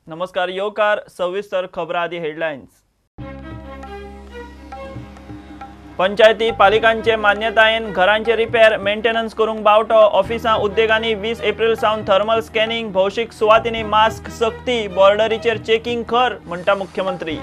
नमस्कार येवकार सविस्तर खबरां आदी हेडलायन्स। पंचायती पालिकांचे मान्यतायेन घरांचे रिपेर मेंटेनन्स करूंक बावटो। ऑफिसां उद्देगांनी 20 एप्रिल सावन थर्मल स्कॅनिंग, भौशीक सुवातींनी मास्क सक्ती, बॉर्डरीचेर चेकिंग खर म्हणटा मुख्यमंत्री।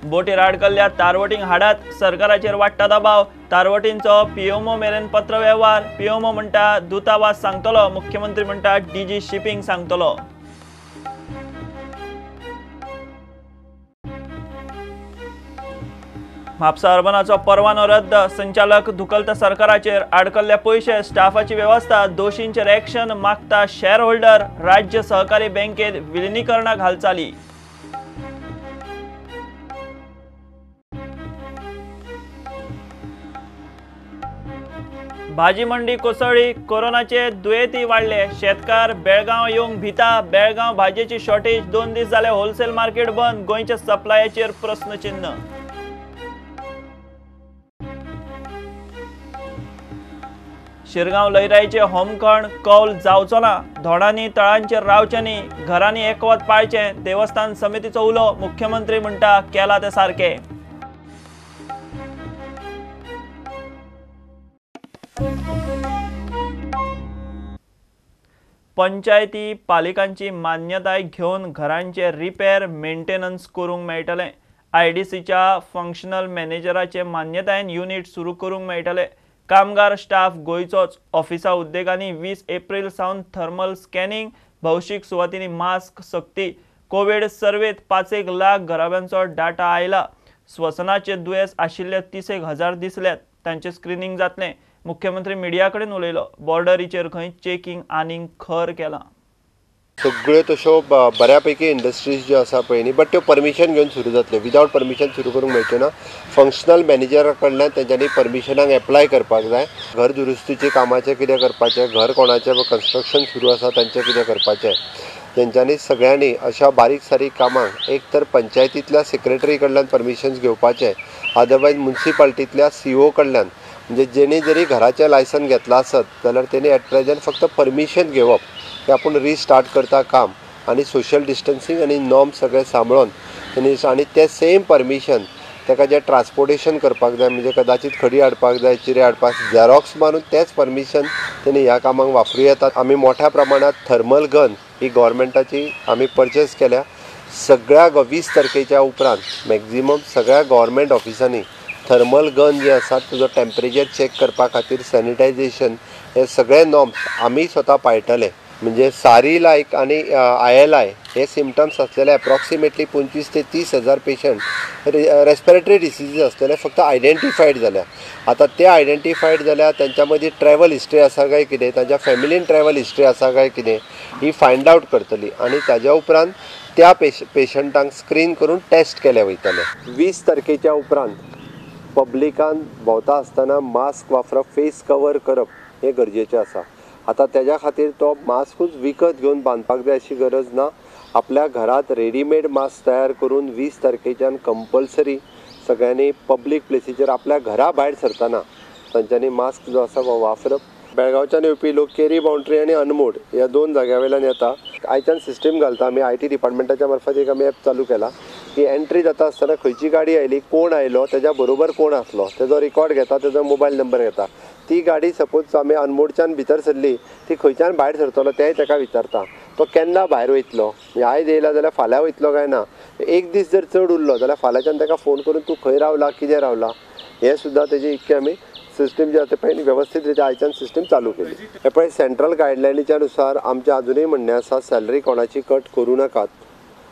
बोटीर आडकल्ल्या तारवटींक हाडात, सरकाराचेर वाडटा दबाव। तारवटींचो पीएमओ मेरेन पत्र व्यवहार। पीएमओ म्हणटा दूतावास सांगतलो, मुख्यमंत्री म्हणटा डीजी शिपिंग सांगतलो। म्हापसा अर्बनाचो परवानो रद्द, संचालक धुकलता सरकाराचेर। आडकल्ले पयशे, स्टाफाची व्यवस्था, दोशींचेर एक्शन मागता शेअर होल्डर। राज्य सहकारी बँकेत विलिनीकरणाक हालचाली। भाजी मंडी कोसळ्ळी, कोरोनाचे दुयेंती वाडले। शेतकार बेळगांव येवंक भिता। बेळगांव भाजयेची शॉर्टेज 2 दीस जाले होलसेल मार्केट बंद। गोंयच्या सप्लायाचेर प्रस्नचिन्ह। शिरगांव लयराईचे होमखण कौल जावचो ना। धोडांनी तळांचेर रावचें न्ही, घरांनी एकवत पाळचें। देवस्थान समितीचो उलो, मुख्यमंत्री म्हणटा केला ते सारके। पंचायती पालिकांची मान्यताय घेवन घरांचे रिपेर मेंटेनन्स करूंक मेळटले। आयडीसीच्या फंक्शनल मॅनेजराचे मान्यतायेन युनिट सुरू करूंक मेळटले। कामगार स्टाफ गोंयचोच। ऑफिसां उद्देगांनी 20 एप्रिल सावन थर्मल स्कॅनिंग, भौशीक सुवातींनी मास्क सक्ती। कोविड सर्वेत 5 लाख घराब्यांचो डाटा आयला। श्वसनाचे दुयेंस आशिल्ले 30,000 दिसल्यात, तांचे स्क्रीनिंग जातले। मुख्यमंत्री मिडिया कडेन उलयलो। बॉर्डरीचेर खंय चेकिंग आनीक खर केलां। सगळ्यो तश्यो बऱ्यापैकी इंडस्ट्रीज ज्यो आसा पळय न्ही, बट त्यो परमिशन घेवन सुरू जातल्यो। विदावट परमिशन सुरू करूंक मेळच्यो ना। फंक्शनल मॅनेजरा कडल्यान तेंच्यांनी परमिशनाक एप्लाय करपाक जाय। घर दुरुस्तीची कामाचें कितें करपाचें, घर कोणाचें कन्स्ट्रक्शन सुरू आसा तांचें कितें करपाचें, तेंच्यांनी सगळ्यांनी अशा बारीक सारीक कामांक एक तर पंचायतींतल्या सेक्रेटरी कडल्यान परमिशन्स घेवपाचें, अदरवायज म्युन्सिपाल्टींतल्या सीओ कडल्यान, म्हणजे जेणी जरी घराचें लायसन घेतलां आसत जाल्यार तेणी एट प्रेझेंट फक्त परमिशन घेवप की आपूण रिस्टार्ट करता काम, आनी सोशल डिस्टन्सींग आनी नॉर्म सगळे सांबाळून तेणी आनी तें सेम परमिशन ताका जें ट्रान्सपोर्टेशन करपाक जाय, म्हणजे कदाचित खडी हाडपाक जाय, चिरे हाडपाक, झेरॉक्स मारून तेंच परमिशन तेणी ह्या कामाक वापरूं येतात। आमी मोठ्या प्रमाणात थर्मल गन ही गव्हर्मेंटाची आमी परचेस केल्या। सगळ्या 20 तारखेच्या उपरांत मॅक्झिमम सगळ्या गव्हर्मेंट ऑफिसांनी थर्मल गन जे आसात तुजो टेम्परेचर चेक करपा खातीर सॅनिटायझेशन हे सगळे नॉर्म्स आमी स्वता पाळटले। म्हणजे सारी लायक आनी ILI हे सिमटम्स असलेले एप्रॉक्सिमेटली 25 ते 30,000 पेशंट रेस्पिरेटरी डिसीजीस असलेले फक्त आयडेंटिफायड जाल्या। आता ते आयडेंटिफायड जाल्या त्यांच्या मदीं ट्रॅव्हल हिस्ट्री आसा काय कितें, तांच्या फॅमिलीन ट्रॅव्हल हिस्ट्री आसा काय कितें ही फायंड आउट करतली आनी ताज्या उपरांत त्या पेशंटांक स्क्रीन करून टेस्ट केले वयतले। 20 तारखेच्या उपरांत पब्लिकान भोंवता आसतना मास्क वापरप, फेस कवर करप हे गरजेचें आसा। आता तेज्या खातीर तो मास्कूच विकत घेवन बांदपाक जाय अशी गरज ना। आपल्या घरात रेडीमेड मास्क तयार करून 20 तारखेच्यान कंपल्सरी सगळ्यांनी पब्लीक प्लेसीचेर आपल्या घरा भायर सरतना तांच्यांनी मास्क जो आसा हो वापरप। बेळगांवच्यान येवपी लोक केरी बाउंड्री आनी अनमोड ह्या 2 जाग्या वयल्यान येता। आयच्यान सिस्टीम घालता आमी, IT डिपार्टमेंटाच्या मार्फत एक आमी ॲप चालू केला की एंट्री जाता आसतना खंयची गाडी आयली, कोण आयलो, तेज्या बरोबर कोण आसलो, तेजो रिकॉर्ड घेता, तेजो मोबायल नंबर घेता। ती गाडी सपोज आमी अनमोडच्यान भितर सरली, ती खंयच्यान भायर सरतलो तेंय ताका विचारता। तो केन्ना भायर वयतलो, आयज येयला जाल्यार फाल्यां वयतलो काय ना, एक दीस जर चड उरलो जाल्यार फाल्यांच्यान ताका फोन करून तूं खंय रावला, कितें रावला, हें सुद्दां तेजी इतकें आमी सिस्टीम जे आसा पळय व्यवस्थीत रित्या आयच्यान सिस्टीम चालू केली। हे पळय सेंट्रल गायडलायनीच्या नुसार आमचें अजुनूय म्हणणें आसा सॅलरी कोणाची कट करूं नाकात,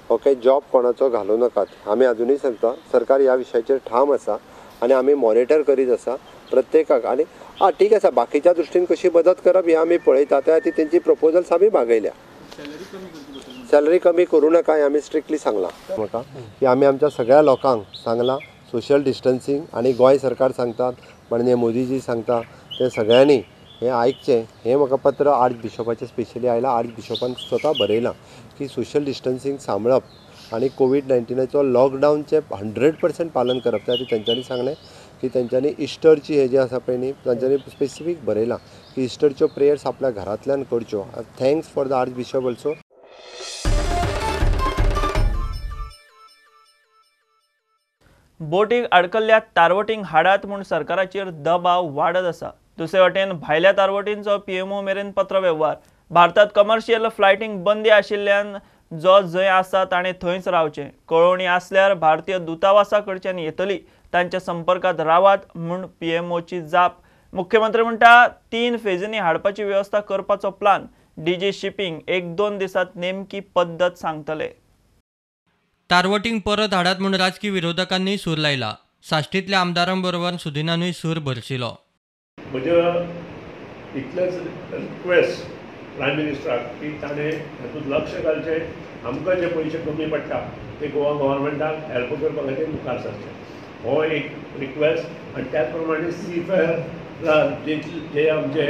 ओके, जॉब कोणाचो घालूं नाकात। आमी अजुनूय सांगता सरकार ह्या विशयाचेर ठाम आसा आनी आमी मॉनिटर करीत आसा प्रत्येकाक। आनी ठीक आसा, बाकीच्या दृश्टीन कशी मदत करप हें आमी पळयता, त्या खातीर तेंची प्रपोजल्स आमी मागयल्या। सॅलरी कमी करूं नाका हें आमी स्ट्रिक्टली सांगलां म्हाका, की आमी आमच्या सगळ्या लोकांक सांगलां सोशल डिस्टन्सींग, आनी गोंय सरकार सांगतात, माननीय मोदीजी सांगता, ते सगळ्यांनी हें आयकचें। हें म्हाका पत्र आर्च बिशोपाचें स्पेशली आयलां। आर्च बिशोपान स्वता बरयलां की सोशल डिस्टन्सींग सांबाळप आनी कोविड-19चो लॉकडावनचें 100% पालन करप। त्या खातीर तेंच्यांनी सांगलें की त्यांच्यानी इस्टरची हे जे आसा पळय न्ही तांच्यांनी स्पेसिफीक बरयलां की इस्टरच्यो प्रेयर्स आपल्या घरांतल्यान करच्यो. Thanks for the archbishop also. बोटीक अडकल्ल्या तारवटींक हाडात म्हूण सरकाराचेर दबाव वाडत आसा. दुसरे वटेन भायल्या तारवटींचो पीएमओ मेरेन पत्रव्यवहार. भारतांत कमर्शियल फ्लायटींक बंदी आशिल्ल्यान जो जंय आसा ताणें थंयच रावचें. कळोवणी आसल्यार भारतीय दुतावासा कडच्यान येतली तांच्या संपर्कांत रावात म्हूण पीएमओची जाप. मुख्यमंत्री म्हणटा 3 फेजींनी हाडपाची वेवस्था करपाचो प्लान. डीजी शिपिंग 1-2 दिसांत नेमकी पद्दत सांगतले. तारवटींक परत हाडात म्हूण राजकीय विरोधकांनी सूर लायला. साश्टींतल्या आमदारांबरोबर सुदिनानूय सूर भरशिलो. म्हज्या इतलेंच रिक्वेस्ट प्रायम मिनिस्टराक की ताणें हातूंत लक्ष घालचें. आमकां जे पयशे कमी पडटा ते गोवा गव्हर्मेंटाक हेल्प करपा खातीर मुखार सरचें. हो एक रिक्वेस्ट. आनी त्याच प्रमाणे सी फेअर जे आमचे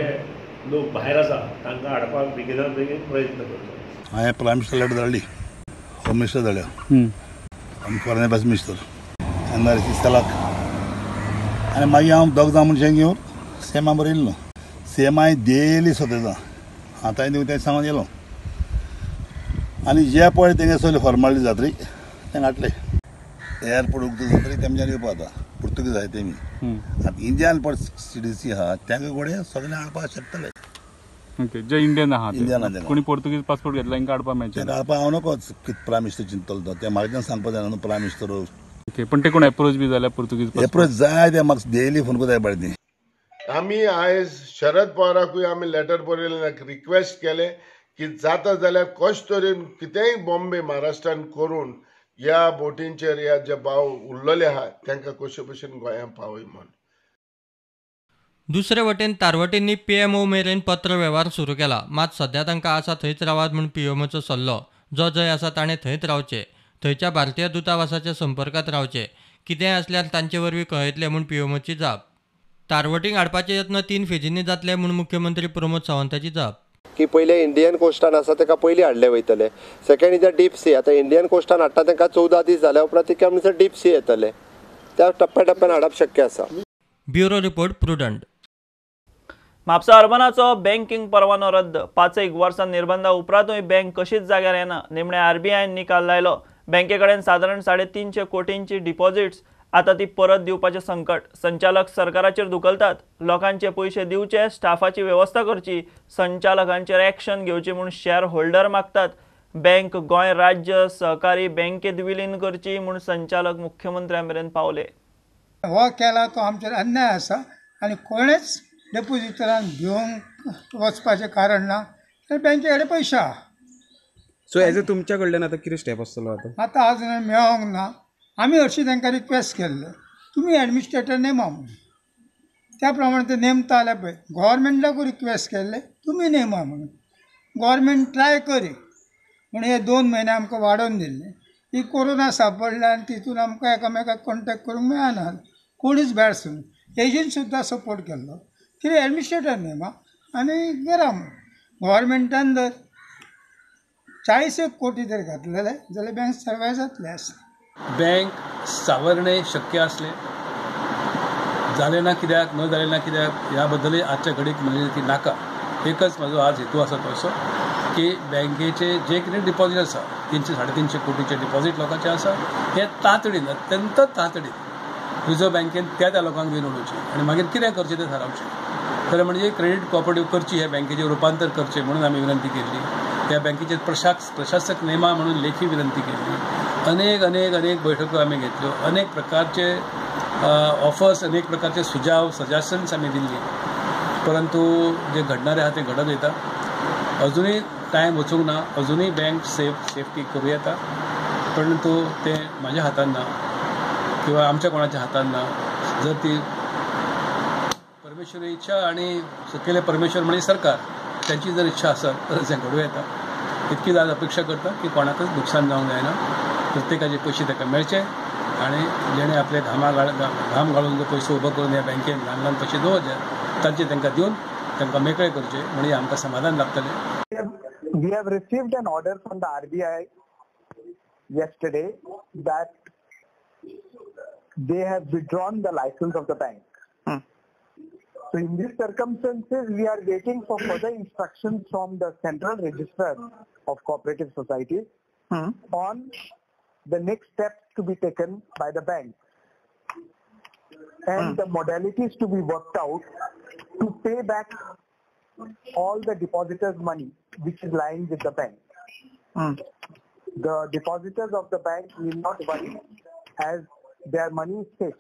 लोक भायर आसा तांकां हाडपाक बेगिनात बेगीन प्रयत्न करचो. हांवें प्रायम मिनिस्टर लेटर धाडली, होम मिनिस्टर धाडल्या आनी फॉरेन अफेर्स मिनिस्टर एनआरसी चलाक. आनी मागीर हांव दोग जाण मनशांक घेवन सीएमा बरोबर येयलो. सीएम हांवें डेली सोदयता. आतां हांवें तें सांगून येयलो. आनी जे पळय तेंगे सगळे फॉर्मालिटी जातरी तें हाडले. एअरपोर्ट उक्तो जातरी तेमच्यान येवपा जाता. पुर्तुगीज आहाय तेमी. आतां इंडियन पळय सिटीसी आहा तेंका घोडे सगळे हाडपाक शकतले. ओके, जे इंडियन आहात इंडियन कोणी पोर्तुगीज पासपोर्ट घेतला तांकां हाडपाक मेळचें. तें हाडपाक हांव नकोच प्रायम मिनिस्टर चिंतलो तो. तें म्हाका सांगपा जाय न्हू प्रायम मिनिस्टर. ओके, पण ते कोण एप्रोच बी जाल्यार पोर्तुगीज एप्रोच जाय ते म्हाका डेली फोन कोताय पडटी. आमी आयज शरद पवाराकूय आमी लेटर बरयलें, रिक्वेस्ट केलें की जाता जाल्यार कशे तरेन कितेंय बॉम्बे महाराष्ट्रान करून ह्या बोटींचेर ह्या जे भाव उरलेले आहा तांकां कशे भशेन गोंयांत पावय म्हण. दुसरे वटेन तारवटींनी पीएमओ मेरेन पत्र वेव्हार सुरू केला. मात सध्या तांकां आसा थंयच रावात म्हूण पीएमओचो सल्लो. जो जंय आसा ताणें थंयच रावचें. थंयच्या भारतीय दुतावासाच्या संपर्कांत रावचें. कितेंय आसल्यार तांचे वरवीं कळयतले म्हूण पीएमओची जाप. तारवटींक हाडपाचे यत्न 3 फेजींनी जातले म्हूण मुख्यमंत्री प्रमोद सावंताची जाप. की पयले इंडियन कोस्टान आसा ताका पयलीं हाडले वयतले. Second is the deep sea. आतां इंडियन कोस्टान हाडटा तांकां 14 दीस जाल्या उपरांत तिका म्हणसर डीप सी येतले. त्या टप्प्या हाडप शक्य आसा. Bureau report Prudent. म्हापसा अर्बनाचो बँकिंग परवानो रद्द. 5 वर्सां निर्बंधा उपरांतूय बँक कशीच जाग्यार येना. निमणे आरबीआयन निकाल लायलो. बँके कडेन सादारण 350 कोटींची डिपॉझिट्स. आतां ती परत दिवपाचें संकट. संचालक सरकाराचेर धुकलतात. लोकांचे पयशे दिवचे, स्टाफाची वेवस्था करची, संचालकांचेर एक्शन घेवची म्हूण शेअर होल्डर मागतात. बँक गोंय राज्य सहकारी बँकेत विलीन करची म्हूण संचालक मुख्यमंत्र्या मेरेन पावले. हो केला तो आमचेर अन्याय आसा आनी कोणेच डेपोजिटरान घेवंक वचपाचें कारण ना. तर बँके कडेन पयशे आहा. सो एज अ तुमच्या कडल्यान आतां कितें स्टेप आसतलो आतां आजून मेळोंक ना. आमी हरशीं तांकां रिक्वेस्ट केल्ले तुमी एडमिनिस्ट्रेटर नेमा म्हणून. त्या प्रमाणे ते नेमता जाल्यार पळय. गव्हर्मेंटाकूय रिक्वेस्ट केल्ले तुमी नेमा म्हणून. गव्हर्मेंट ट्राय करी पूण हे 2 म्हयने आमकां वाडोवन दिल्ले. ही कोरोना सांपडल्या आनी तितून आमकां एकामेकाक कॉन्टेक्ट करूंक मेळना. कोणीच भायर सुन एजंट सुद्दां सपोर्ट केल्लो कितें एडमिनिस्ट्रेटर नेमा आनी करा म्हणून. गव्हर्मेंटान जर 40 कोटी जर घातलेले जाल्यार बँक सर्वाय जातले आसता. बँक सावरणे शक्य असले जाले ना कित्याक न जाले ना कित्याक ह्या बद्दलूय आजच्या घडीक म्हणजे ती नाका. एकच म्हाजो आज हेतू आसा तो असो की बँकेचे जे कितें डिपॉझीट आसा 300-350 कोटीचे डिपॉझीट लोकांचे आसा हे तातडीन अत्यंत तातडीन रिझर्व बँकेन त्या लोकांक घेवन उडोवचे आनी मागीर कितें करचें तें थारावचें. खरें म्हणजे क्रेडीट कॉपरेटीव करची ह्या बँकेचे रुपांतर करचें म्हणून आमी विनंती केल्ली. ह्या बँकेचे प्रशासक नेमा म्हणून लेखी विनंती केल्ली. अनेक बैठको आमी घेतल्यो. अनेक प्रकारचे ऑफर्स, अनेक प्रकारचे सुझाव सजेशन्स आमी दिल्ली. परंतु जे घडणारें आहा तें घडत वयता. अजुनूय टायम वचूंक ना. अजुनूय बँक सेफ्टी करूं येता. परंतु तें म्हाज्या हातान ना किंवा आमच्या कोणाच्या हातान ना. जर ती परमेश्वरी इच्छा आनी सकयले परमेश्वर म्हणजे सरकार त्यांची जर इच्छा आसत तर तें घडूं येता. इतकी आज अपेक्षा करता की कोणाकच नुकसान जावंक जायना. प्रत्येकाचे पयशे ताका मेळचे आनी जेणे आपले घाम घालून जो पयसो उबो करून ह्या बँकेन ल्हान पयशे दवरचे तांचे तांकां दिवन तांकां मेकळे करचे म्हणजे आमकां समाधान लागतलें. We have received an order from the RBI yesterday that they have withdrawn the license of the bank. So in these circumstances, we are waiting for further instructions from the Central Registrar of Cooperative Societies on the next steps to be taken by the bank and the modalities to be worked out to pay back all the depositors' money which is lying with the bank. The depositors of the bank need not worry as their money is safe.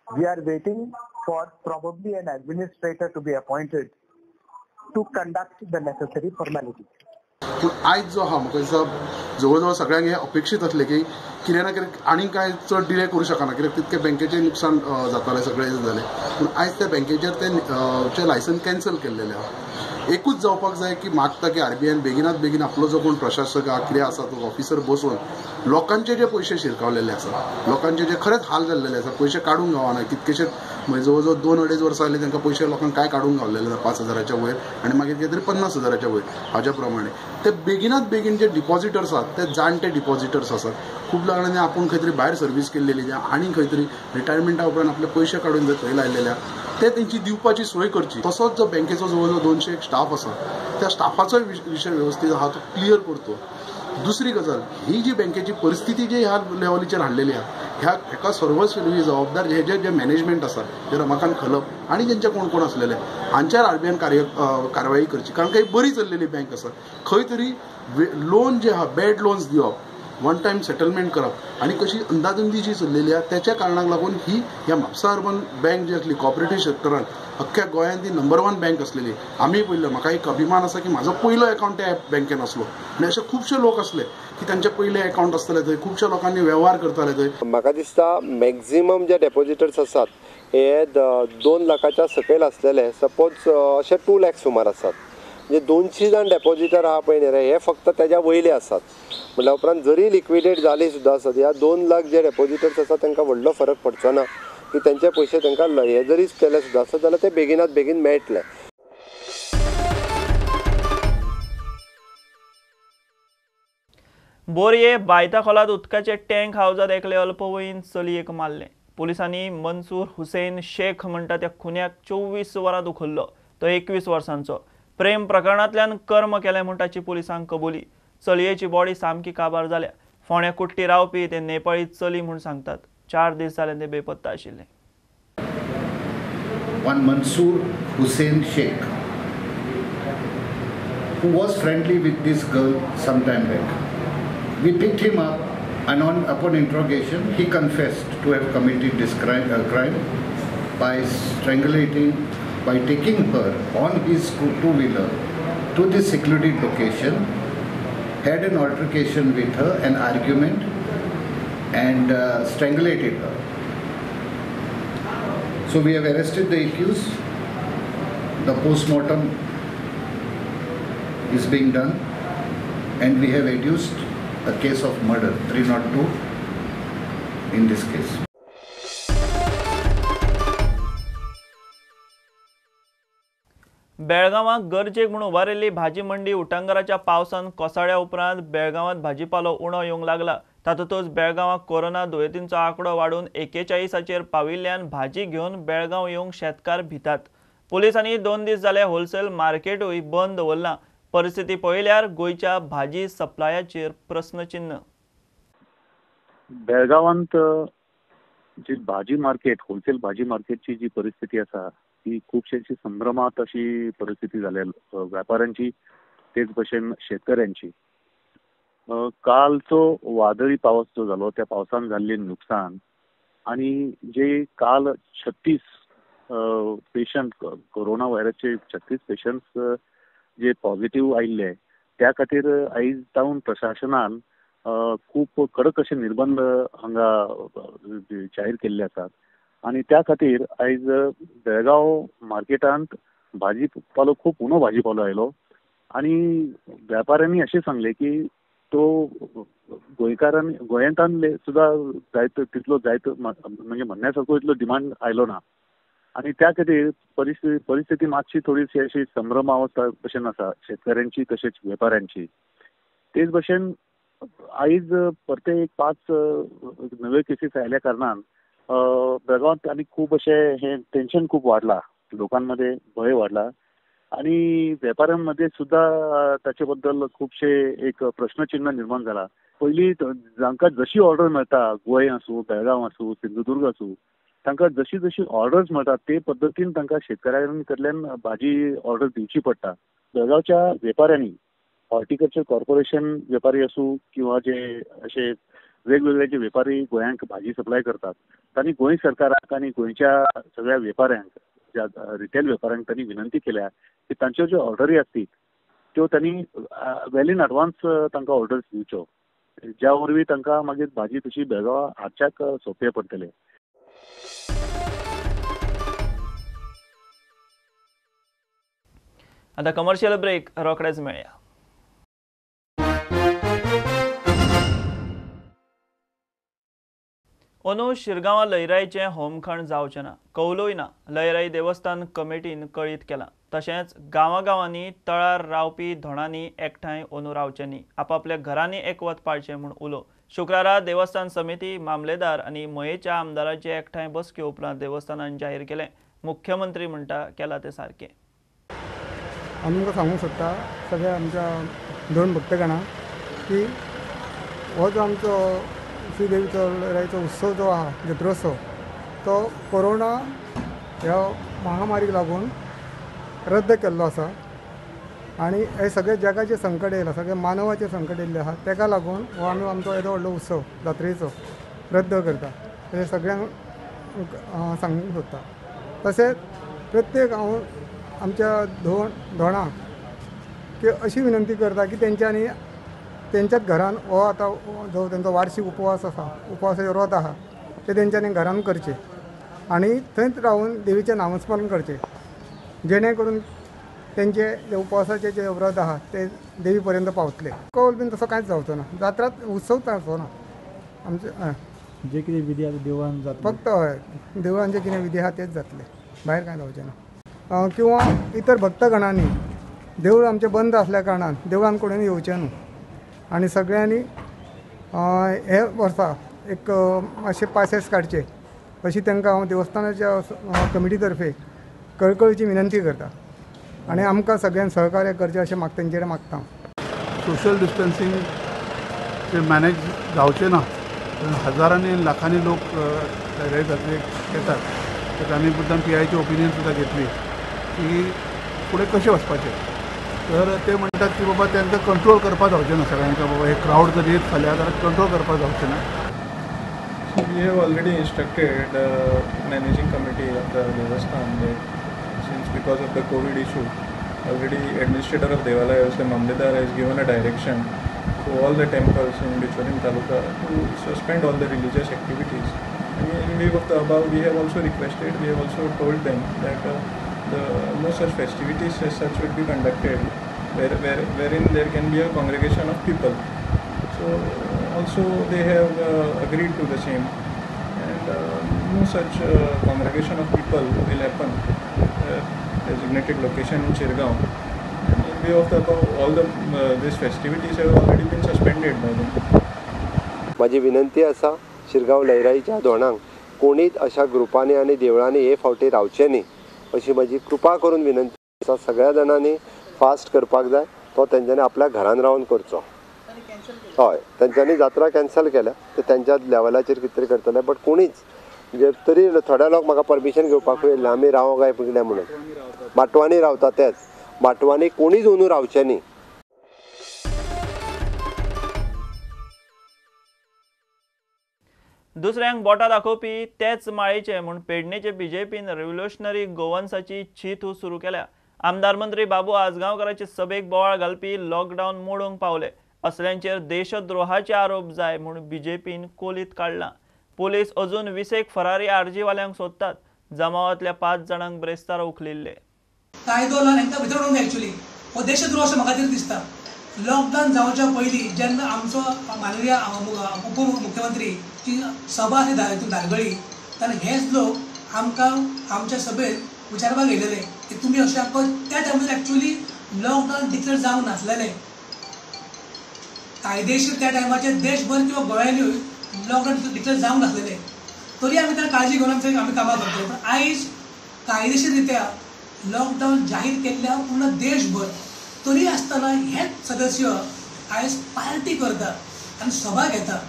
We are waiting for probably an administrator to be appointed to conduct the necessary formalities. पूण आयज जो आहा म्हाका दिसता जवळ जवळ सगळ्यांक हे अपेक्षीत आसलें की कितें ना कितें आनीक काय चड डिले करूं शकना कित्याक तितकें बँकेचें नुकसान जातालें सगळें जालें पूण आयज त्या बँकेचेर तें लायसन्स कॅन्सल केल्लेलें आहा एकूच जावपाक जाय की मागता की आरबीआयन बेगिनात बेगीन आपलो जो कोण प्रशासक आहा कितें आसा तो ऑफिसर बसून लोकांचे जे पयशे शिरकावलेले आसा लोकांचे जे खरेंच हाल जाल्लेले आसा पयशे काडूंक गावना कितकेशे म्हणजे जवळ जवळ 2-2.5 वर्सां जालीं तांकां पयशे लोकांक काय काडूंक गावलेले 5,000च्या वयर आनी मागीर कितें तरी 50,000च्या वयर हाच्या प्रमाणे ते बेगिनात बेगीन जे डिपॉझिटर्स आसात ते जाणटे डिपॉझिटर्स आसात खूब जाणांनी आपूण खंय तरी भायर सर्वीस केल्लेली जे आनी खंय तरी रिटायरमेंटा उपरांत आपले पयशे काडून जर थंय लायलेल्या ते तेंची दिवपाची सोय करची तसोच जो बँकेचो जवळ जवळ 200 एक स्टाफ आसा त्या स्टाफाचोय विशय व्यवस्थीत आहा तो क्लियर करतो दुसरी गजाल ही जी बँकेची परिस्थिती जी ह्या लेवलीचेर हाडलेली आहा हेका सर्वस्वी जबाबदार हे जे मॅनेजमेंट आसा जे रमाकांत खलप आनी जेंचे कोण कोण आसलेले हांचेर आरबीआयन कारवाई करची कारण काही बरी चल्लेली बँक आसा खंय तरी लोन जे आहा बॅड लोन्स दिवप वन टायम सेटलमेंट करप आनी कशी अंदाधुंदी जी चल्लेली आहा त्याच्या कारणाक लागून ही ह्या म्हापसा अर्बन बँक जी आसली कॉपरेटीव्ह सेक्टरांत अख्ख्या गोंयांत ती नंबर 1 बँक आसलेली आमी पयलें म्हाका एक अभिमान आसा की म्हाजो पयलो अकाउंट त्या बँकेन आसलो आनी अशे खुबशे लोक आसले की तांचे पयले अकाउंट आसतले थंय खुबशा लोकांनी वेव्हार करताले थंय म्हाका दिसता मॅक्झिमम जे डेपॉझिटर्स आसात हे 2 लाखाच्या सकयल आसलेले सपोज अशे 2 लाख सुमार आसात म्हणजे 200 जाण डेपॉझिटर आहा पळय न्ही रे हे फक्त त्याच्या वयले आसात म्हणल्यार उपरांत जरी लिक्विडेट जाली सुद्दां आसत ह्या 2 लाख जे डेपॉझिटर्स आसा तांकां व्हडलो फरक पडचो ना की त्यांचे पयशे तांकां हे जरी केले सुद्दां आसत जाल्यार ते बेगिनात बेगीन मेळटले बोरये बायता खोलात उदकाचे टँक हावजात एकले अल्पवयीन चलयेक मारले पुलिसांनी मंसूर हुसेन शेख म्हणटा त्या खुन्याक 24 वरां दुखल्लो तो 21 वर्सांचो प्रेम प्रकरणांतल्यान कर्म केलें म्हूण ताची पुलिसांक कबुली चलयेची बॉडी सामकी काबार जाल्या फोंड्या कुट्टी रावपी ते नेपाळी चली म्हूण सांगतात 4 दीस जाले ते बेपत्ता आशिल्ले One Mansoor Hussain Sheikh, who was friendly with this girl some time back. We picked him up and upon interrogation he confessed to have committed this crime by strangulating, by taking her on his two-wheeler to this secluded location, had an altercation with her, an argument, and strangulated her. So we have arrested the accused. The post-mortem is being done, and we have adduced a case of murder, 302, in this case. बेळगावांत गरजेक म्हूण उबारिल्ली भाजी मंडी उटंगराच्या पावसान कोसळ्या उपरांत बेळगावांत भाजीपालो उणो येवंक लागला तातूंतच बेळगावांत corona दुयेंतींचो आंकडो वाडून 41चेर पाविल्ल्यान भाजी घेवन बेळगांव येवंक शेतकार भितात पुलिसांनी 2 दीस जाले होलसेल मार्केटूय बंद दवरलां परिस्थिती पळयल्यार गोंयच्या भाजी सप्लायाचेर प्रस्नचिन्ह बेळगावांत जी भाजी मार्केट होलसेल भाजी मार्केटची जी परिस्थिती आसा ती खुबशेची संभ्रमात अशी परिस्थिती जाल्या व्यापाऱ्यांची तेच भशेन शेतकऱ्यांची कालचो वादळी पावस जो जालो त्या पावसान जाल्ले नुकसान आणि जे काल 36 पेशंट कोरोना व्हायरसचे 36 पेशंट्स जे पॉझिटिव्ह आयिल्ले त्या खातीर आयज जावन प्रशासनान खूप कडक असे निर्बंध हांगा जाहीर केल्ले आसात आणि त्या खातीर आयज बेळगांव मार्केटांत भाजीपालो खूप उणो भाजीपालो आयलो आणि व्यापाऱ्यांनी अशें सांगले की तो गोंयकारांनी गोंयांतान सुद्धा जायतो तितलो जायतो म्हणजे म्हणण्यासारको इतलो डिमांड आयलो ना आणि त्या खातीर परिस्थिती मातशी थोडीशी अशी संभ्रमावस्था भशेन आसा शेतकऱ्यांची तशेंच वेपाऱ्यांची तेच भशेन आयज परते एक 5 नवे केसीस आयल्या कारणान बेळगांवांत आनी खूब अशें हे टेन्शन खूब वाडला, लोकांमध्ये भय वाडला आणि वेपाऱ्यांमध्ये सुद्धा ताचे बद्दल खुबशे एक प्रश्नचिन्ह निर्माण जाला. पयलीं जांकां जशी ऑर्डर मेळटा, गोंय आसूं, बेळगांव आसूं, सिंधुदुर्ग आसूं, तांकां जशी जशी ऑर्डर्स मेळटा ते पद्दतीन तांकां शेतकऱ्यां कडल्यान भाजी ऑर्डर दिवची पडटा. बेळगांवच्या वेपाऱ्यांनी हॉर्टिकल्चर कॉर्पोरेशन वेपारी आसूं किंवा जे अशे वेगवेगळे जे वेपारी गोंयांक भाजी सप्लाय करतात, तांणी गोंय सरकाराक आनी गोंयच्या सगळ्या वेपाऱ्यांक, ज्या रिटेल वेपाऱ्यांक तांणी विनंती केल्या की तांच्यो ज्यो ऑर्डरी आसतील त्यो तांणी वेल इन एडवान्स तांकां ऑर्डर्स दिवच्यो, ज्या वरवीं तांकां मागीर भाजी तशी बेळगांवा हाडच्याक सोंपें पडटलें. आता कमर्शियल ब्रेक रोखडेच मेळया. अंदू शिरगांवा लयराईचें होमखण जावचें ना, कौलोय ना, लयराई देवस्थान कमिटीन कळीत केलां. तशेंच गांवांनी तळार रावपी धोणांनी एकठांय अंदू रावचें न्ही, आपापल्या घरांनी एकवत पाळचें म्हूण उलो. शुक्रारा देवस्थान समिती, मामलेदार आनी मयेच्या आमदारांचे एकठांय बसके उपरांत देवस्थानान जाहीर केलें. मुख्यमंत्री म्हणटा केला तें सारकें. आमकां सांगूंक सोदता सगळ्या आमच्या दोन भक्तगणांक की हो जो आमचो श्रीदेवीचो लयराईचो उत्सव जो आहा जत्रोत्सव, तो कोरोना ह्या महामारीक लागून रद्द केल्लो आसा आनी हे सगळे जगाचें संकट येयलां, सगळे मानवाचें संकट येयल्लें आहा, ताका लागून हो आमी आमचो येदो व्हडलो उत्सव जात्रेचो रद्द करता. हे सगळ्यांक सांगूंक सोदता. तशेंच प्रत्येक हांव आमच्या धोणाक की अशी विनंती करता की तेंच्याच घरान हो आतां जो तेंचो वार्षिक उपवास आसा, उपवासाचें व्रत आहा ते तेंच्यांनी घरान करचें आनी थंयच रावन देवीचें नामस्मरण करचें, जेणे करून तेंचे जे उपवासाचें जे व्रत आहा ते देवी पर्यंत पावतले. कौल बीन तसो कांयच जावचो ना, जात्रात उत्सव जावचो ना. आमचे जे कितें विधी आसा देवळान जाता, फक्त हय देवळान जे कितें विधी आहा तेच जातले, भायर कांय जावचें ना. किंवा इतर भक्तगणांनी देवूळ आमचे बंद आसल्या कारणान देवळान कोणूय येवचें न्हू आनी सगळ्यांनी हे वर्सा एक मातशे पासेस काडचे अशी तांकां हांव देवस्थानाच्या कमिटी तर्फे कळकळीची विनंती करता आनी आमकां सगळ्यांक सहकार्य करचें अशें तेंचे कडेन मागता. सोशल डिस्टन्सिंग मॅनेज जावचें ना, हजारांनी लाखांनी लोक लयराई जात्रेक येतात. तर आमी मुद्दाम PIची ओपिनियन सुद्दां घेतली की फुडें कशें वचपाचें. तर ते म्हणटात की बाबा तांकां कंट्रोल करपाक जावचें ना सगळ्यांका, बाबा हे क्रावड जर येत जाल्यार कंट्रोल करपाक जावचें ना. We have already instructed managing committee of the Devasthan that since because of the COVID issue, already administrator of Devalaya, the Mamledar, has given a direction to all the temples in Bicholim Taluka to suspend all the religious activities. And in view of the above, we have also requested, we have also told them that no such festivities as such would be conducted wherein there can be a congregation of people. So also they have agreed to the same, and no such congregation of people will happen designated location in Chirgaon. And in view of the above, all these festivities have already been suspended by them. माझी विनंती आसा शिरगांव लयराईच्या धोणांक कोणीच अशा ग्रुपांनी आनी देवळांनी हे फावटी रावचें न्ही अशी माझी कृपा करून विनंती आसा. सगळ्या जाणांनी फास्ट करपाक जाय, तो तेंच्यांनी आपल्या घरान रावन करचो. हय तेंच्यांनी जात्रा कॅन्सल केल्या, ते तेंच्या लेवलाचेर कितें तरी करतले, बट कोणीच म्हणजे तरी थोड्या लोक म्हाका परमिशन घेवपाक येयले आमी रावो काय कितें म्हणून. माटवांनी रावता तेच, माटवांनी कोणीच अंदू रावचें न्ही. दुसऱ्यांक बोटां दाखोवपी तेच माळेचे म्हूण पेडणेचे BJPन रिव्होल्युशनरी गोवन्साची चिंतू सुरू केल्या. आमदार मंत्री बाबू आजगांवकाराचे सभेक बोवाळ घालपी लॉकडावन मोडूंक पावले असल्यांचेर देशद्रोहाचे आरोप जाय म्हूण BJPन कोलीत काडला. पोलीस अजून 20 फरारी आरजीवाल्यांक सोदतात. जमावांतल्या 5 जाणांक ब्रेस्तार उखलिल्ले. कायदो लावन हांकां भितर उडोवंक एक्चुअली हो देशद्रोह असो म्हाका तरी दिसता. लॉकडावन जावच्या पयलीं जेन्ना आमचो माननीय उपमुख्यमंत्री ची सभा धारगळी तेन्ना हेच लोक आमकां आमच्या सभेत विचारपाक येयलेले की तुमी अशें त्या टायमार एक्चुअली लॉकडावन डिक्लेअर जावंक नासलेलें. कायदेशीर त्या टायमाचे देशभर किंवा गोंयांनी लॉकडाऊन डिक्लेअर जावंक नासलेले, तरी आमी त्याला काळजी घेऊन आमी कामां करतले. पण आयज कायदेशीररित्या लॉकडाऊन जाहीर केल्ल्या पूर्ण देशभर तरी आसतना हेच सदस्य आयज पार्टी करतात आणि सभा घेतात.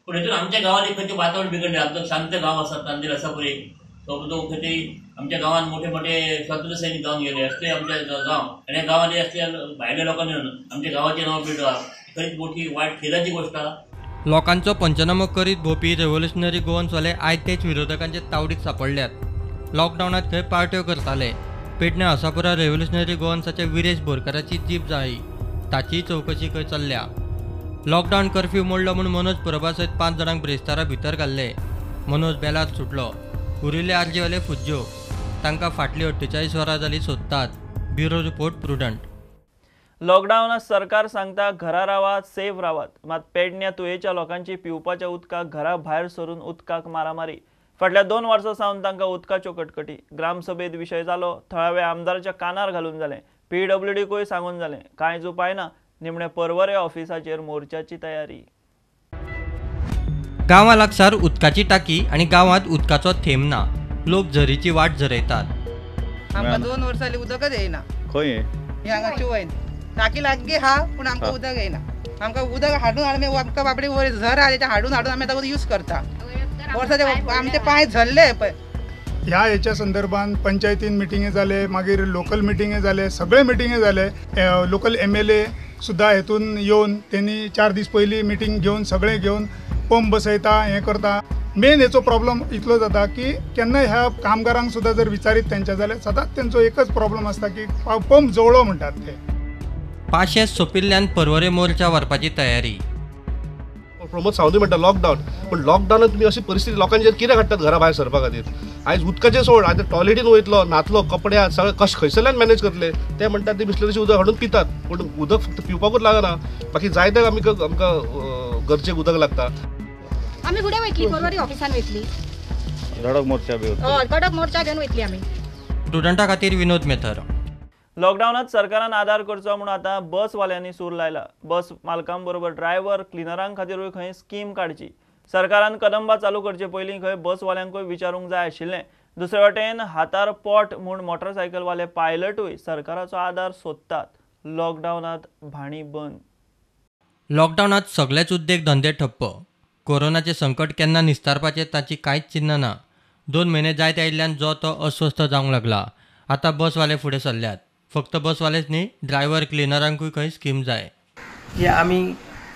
पूण हेतून आमच्या गांवांत एक खंयचें वातावरण बिगडलें. आमचो शांत गांव आसा, तांदेर आसा पळय, तो खंय आमच्या गांवांत मोठे मोठे स्वातंत्र्य सैनीक जावन गेले असले आमच्या गांव, आनी ह्या गांवांत असल्या भायल्या लोकांनी आमच्या गांवाचें नांव पिड्डा, खंयच मोठी वायट खेदाची गोश्ट आसा. लोकांचो पंचनामो करीत भोवपी रेव्होल्युशनरी गोवन्सवाले आयज तेच विरोधकांचे तावडीत सापडल्यात. लॉकडावनात खंय पार्ट्यो करताले. पेडणे आसापुरा रेव्होल्युशनरी गोवन्साचे विरेश बोरकाराची जीप जाळी, ताची चवकशी खंय चल्ल्या. लॉकडावन कर्फ्यू मोडलो म्हूण मनोज परबा सयत 5 जाणांक ब्रेस्तारा भितर घाल्ले. मनोज बेलात सुटलो. उरिल्ले आरजीवाले फुज्यो. तांकां फाटली 48 वरां जालीं सोदतात. Bureau report prudent. लॉकडावनात सरकार सांगता घरा रावात, सेफ रावात. मात पेडण्या तुयेच्या लोकांची पिवपाच्या उदकाक घरा भायर सरून उदकाक मारामारी. फाटल्या 2 वर्सां सावन तांकां उदकाच्यो कटकटी. ग्रामसभेत विशय जालो. थळाव्या आमदाराच्या कानार घालून जालें. PWDकूय सांगून जालें. कांयच उपाय ना. निमणे परवरे ऑफिसाचेर मोर्चाची तयारी. गांवा लागसार उदकाची टाकी आनी गांवांत उदकाचो थेंब ना. लोक झरीची वाट झरयतात. आमकां 2 वर्सां जालीं उदकच येयना. खंय हांगा चुवयन टाकी लागीं आहा पूण आमकां उदक येयना. आमकां उदक हाडून आमकां बाबडे वयर झर आहा तेच्या हाडून आमी आतां यूज करता. वर्साचे आमचे पांय झरले पळय. ह्या हेच्या संदर्भात पंचायतीन मिटिंगे जाले, मागीर लोकल मिटिंगे जाले, सगळे मिटिंगे जाले. लोकल MLA सुद्दां हेतून येवन त्यांनी 4 दीस पयलीं मिटींग घेवन सगळे घेवन पंप बसयता, हें करता. मेन हेचो प्रॉब्लम इतलो जाता की केन्ना ह्या कामगारांक सुद्दां जर विचारीत तेंच्या जाल्यार सदांच तेंचो एकच प्रॉब्लम आसता की पंप जवळो म्हणटात ते. पाशें सोंपिल्ल्यान परवरे मोर्चा व्हरपाची तयारी. प्रमोद सावंत म्हणटा लॉकडावन, पण लॉकडावनात तुमी अशी परिस्थिती लोकांचेर कित्याक हाडटात घरा भायर सरपा खातीर. आयज उदकाचें सोड, आयज टॉयलेटीन वयतलो, न्हातलो, कपड्या सगळे खंयसरल्यान मॅनेज करतले. ते म्हणटात ते बिस्लरीचें उदक हाडून पितात, पूण उदक फक्त पिवपाकूच लागना, बाकी जायते आमकां गरजेक उदक लागता. आमी फुडें वयतली, परवरी ऑफिसान वयतली, कडक मोर्चा कडक मोर्चा घेवन वयतली आमी. स्टुडंटा खातीर विनोद मेथर. लॉकडावनात सरकारान आदार करचो म्हणून आता बसवाल्यांनी सूर लायला. बस मालकां बरोबर ड्रायव्हर, क्लिनरांक खातीरूय खंय स्कीम काडची. सरकारान कदंबा चालू करचे पयलीं खंय बसवाल्यांकूय विचारूंक जाय आशिल्लें. दुसरे वटेन हातार पोट म्हूण मोटरसायकलवाले पायलटूय सरकाराचो आदार सोदतात. लॉकडावनात भाणी बंद. लॉकडावनात सगळेच उद्देग धंदे ठप्प. कोरोनाचे संकट केन्ना निस्तारपाचे ताची कांयच चिन्ह ना. 2 म्हयने जायत आयिल्ल्यान जो तो अस्वस्थ जावंक लागला. आतां बसवाले फुडें सरल्यात. फक्त बसवालेच न्ही, ड्रायव्हर, क्लिनरांकूय खंय स्कीम जाय. की आमी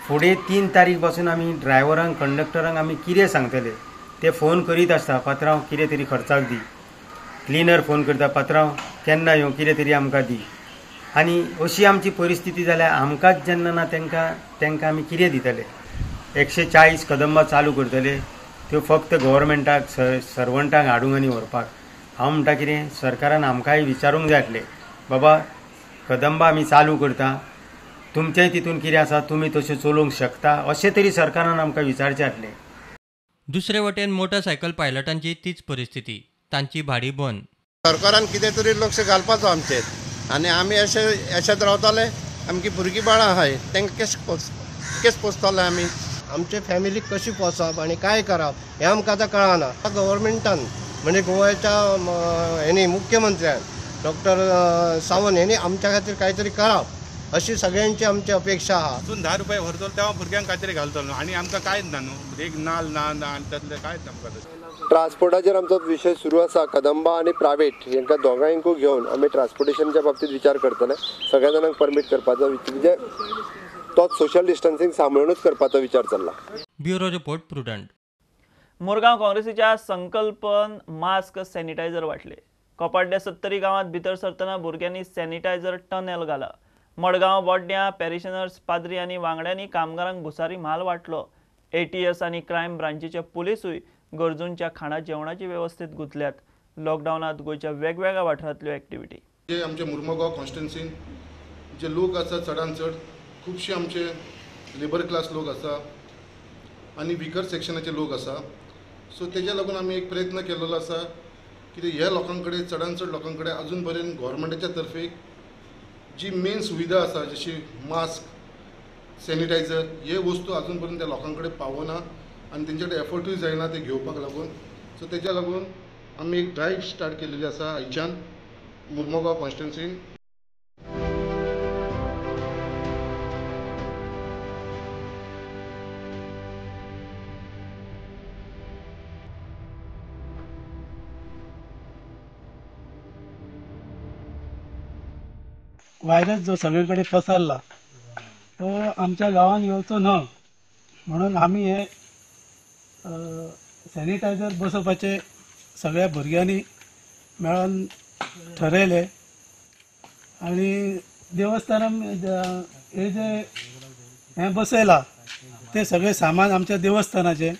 फुडें 3 तारीख पासून आमी ड्रायव्हरांक, कंडक्टरांक आमी कितें सांगतले ते फोन करीत आसता. पात्रांव कितें तरी खर्चाक दी. क्लिनर फोन करता, पात्रांव केन्ना येवं, कितें तरी आमकां दी. आनी अशी आमची परिस्थिती जाल्यार आमकांच जेन्ना ना तेंकां आमी कितें दितले. 140 कदंबा चालू करतले, त्यो फक्त गव्हर्मेंटाक, सर्वंटाक हाडूंक आनी व्हरपाक. हांव म्हणटा कितें, सरकारान आमकांय विचारूंक जाय आसलें, बाबा कदंबा आमी चालू करता, तुमचेय तितून कितें आसा, तुमी तशें चलोवंक शकता, अशें तरी सरकारान आमकां विचारचें आसलें. दुसरे वटेन मोटरसायकल पायलटांची तीच परिस्थिती. तांची भाडी बंद. सरकारान कितें तरी लक्ष घालपाचो आमचेर. आनी आमी अशेंच रावताले, आमची भुरगीं बाळां आहाय, तांकां केस पोसताले आमी. आमचे फॅमिलीक कशी पोसप आनी काय करप हें आमकां आतां कळना. गव्हर्मेंटान म्हणजे गोव्याच्या मुख्यमंत्र्यान डॉक्टर सावंत हेणी आमच्या खातीर कांय करप अशी सगळ्यांची आमची अपेक्षा आहा. अजून 10 रुपये भरतलो तेव्हा भुरग्यांक काहीतरी घालतलो आणि आमकां कांयच ना न्हू. एक नाल ना आनी त्यातले कांयच आमकां. ट्रान्सपोर्टाचेर आमचो विशय सुरू आसा. कदंबा आनी प्रायवेट हांकां दोगांयकूय घेवन आमी ट्रान्सपोर्टेशनच्या बाबतींत विचार करतले. सगळ्या जाणांक परमीट करपाचो म्हणजे तो सोशल डिस्टन्सिंग सांबाळूनच करपाचो विचार चल्ला. Bureau report prudent. मुरगांव काँग्रेसीच्या संकल्पन मास्क, सॅनिटायझर वाटले. कोपाड्ड्या 70 गांवांत भितर सरतना भुरग्यांनी सॅनिटायझर टनेल घाला. मडगांव, बोड्ड्या पॅरिशनर्स, पाद्री आनी वांगड्यांनी कामगारांक भुसारी म्हाल वाटलो. ATS आनी क्रायम ब्रांचीचे पुलीसूय गरजूंच्या खाणा जेवणाची वेवस्थेत गुंतल्यात. लॉकडावनात गोंयच्या वेगवेगळ्या वाठारांतल्यो एक्टिविटी. जे आमचे मुर्मगांव कॉन्स्टिट्युन्सीन जे लोक आसा चडांत चड खुबशे आमचे लेबर क्लास लोक आसा आनी विकर सेक्शनाचे लोक आसा. सो तेज्या लागून आमी एक प्रयत्न केलेलो आसा की ह्या लोकां कडेन चडांत चड लोकां कडेन अजून पर्यंत गोव्हर्मेंटाच्या तर्फे जी मेन सुविधा आसा जशी मास्क सॅनिटायझर हे वस्तू अजून पर्यंत त्या लोकांकडे पावना आणि तेंच्याकडे एफर्टूय जायना ते घेवपाक लागून. सो तेच्या लागून आमी एक ड्रायव्ह स्टार्ट केलेली आसा आयच्यान मुर्मुगांव कॉन्स्टिट्युन्सीन. व्हायरस जो सगळीकडे पसरला तो आमच्या गावात येवचो न्हय म्हणून आमी हे सॅनिटायझर बसोवपाचे सगळ्या भुरग्यांनी मेळून ठरयले आनी देवस्थानान हे जे हे बसयला ते सगळे सामान आमच्या देवस्थानाचे.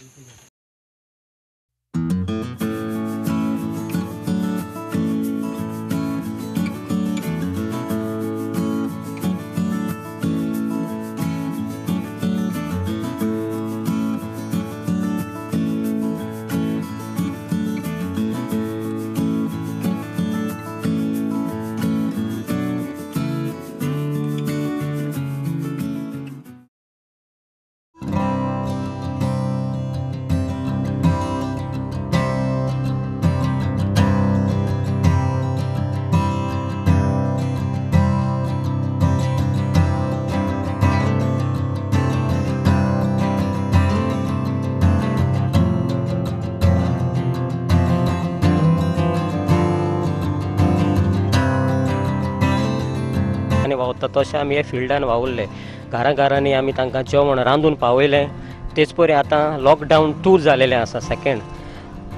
वावता तशें आमी हे फिल्डान वावुरले. घरांनी आमी तांकां जेवण रांदून पावयलें. तेच परी आतां लॉकडावन 2 जालेलें आसा सेकेंड.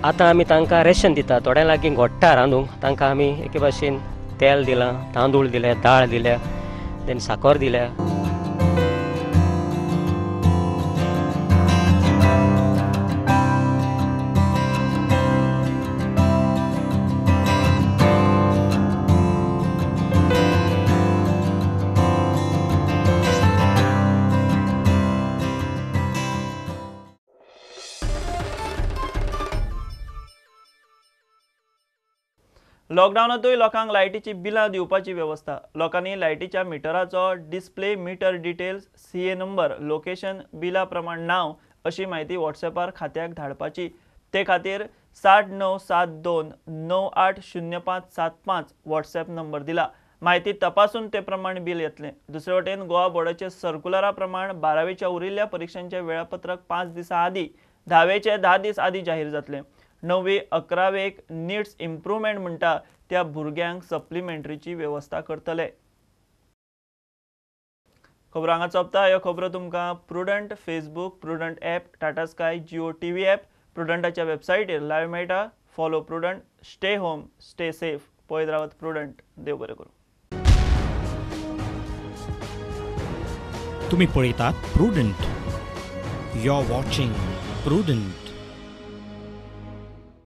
आतां आमी तांकां रेशन दिता. थोड्या लागीं घोट्टा रांदूंक तांकां आमी एके भाशेन तेल दिलां, तांदूळ दिले, दाळ दिल्या, देन साकर दिल्या. लॉकडावनातूय लोकांक लायटीची बिलां दिवपाची व्यवस्था. लोकांनी लायटीच्या मिटराचो display, meter details, CA number, location, बिला प्रमाण नाव अशी माहिती व्हॉट्सॲपार खात्याक धाडपाची. ते खातीर 6972 980575 व्हॉट्सॲप नंबर दिला. माहिती तपासून ते प्रमाण बिल येतलें. दुसरे वटेन गोवा बोर्डाचे सर्क्युलरा प्रमाण 12वेच्या उरिल्ल्या परीक्षांचे वेळापत्रक 5 दिसां आदीं 10वेचे 10 दीस आदीं जाहीर जातलें. 9वी 11वेक निड्स इम्प्रुवमेंट म्हणटा त्या भुरग्यांक सप्लिमेंटरीची व्यवस्था करतले. खबरो हांगा सोंपता. ह्यो खबरो तुमकां Prudent Facebook, Prudent app, Tata sky, Jio TV app, प्रुडंटाच्या वेबसायटीर लायव्ह मेळटा. Follow Prudent, stay home, stay safe. पळयत रावत प्रुडंट. देव बरें करूं. तुम्ही पळयतात Prudent. You are watching prudent.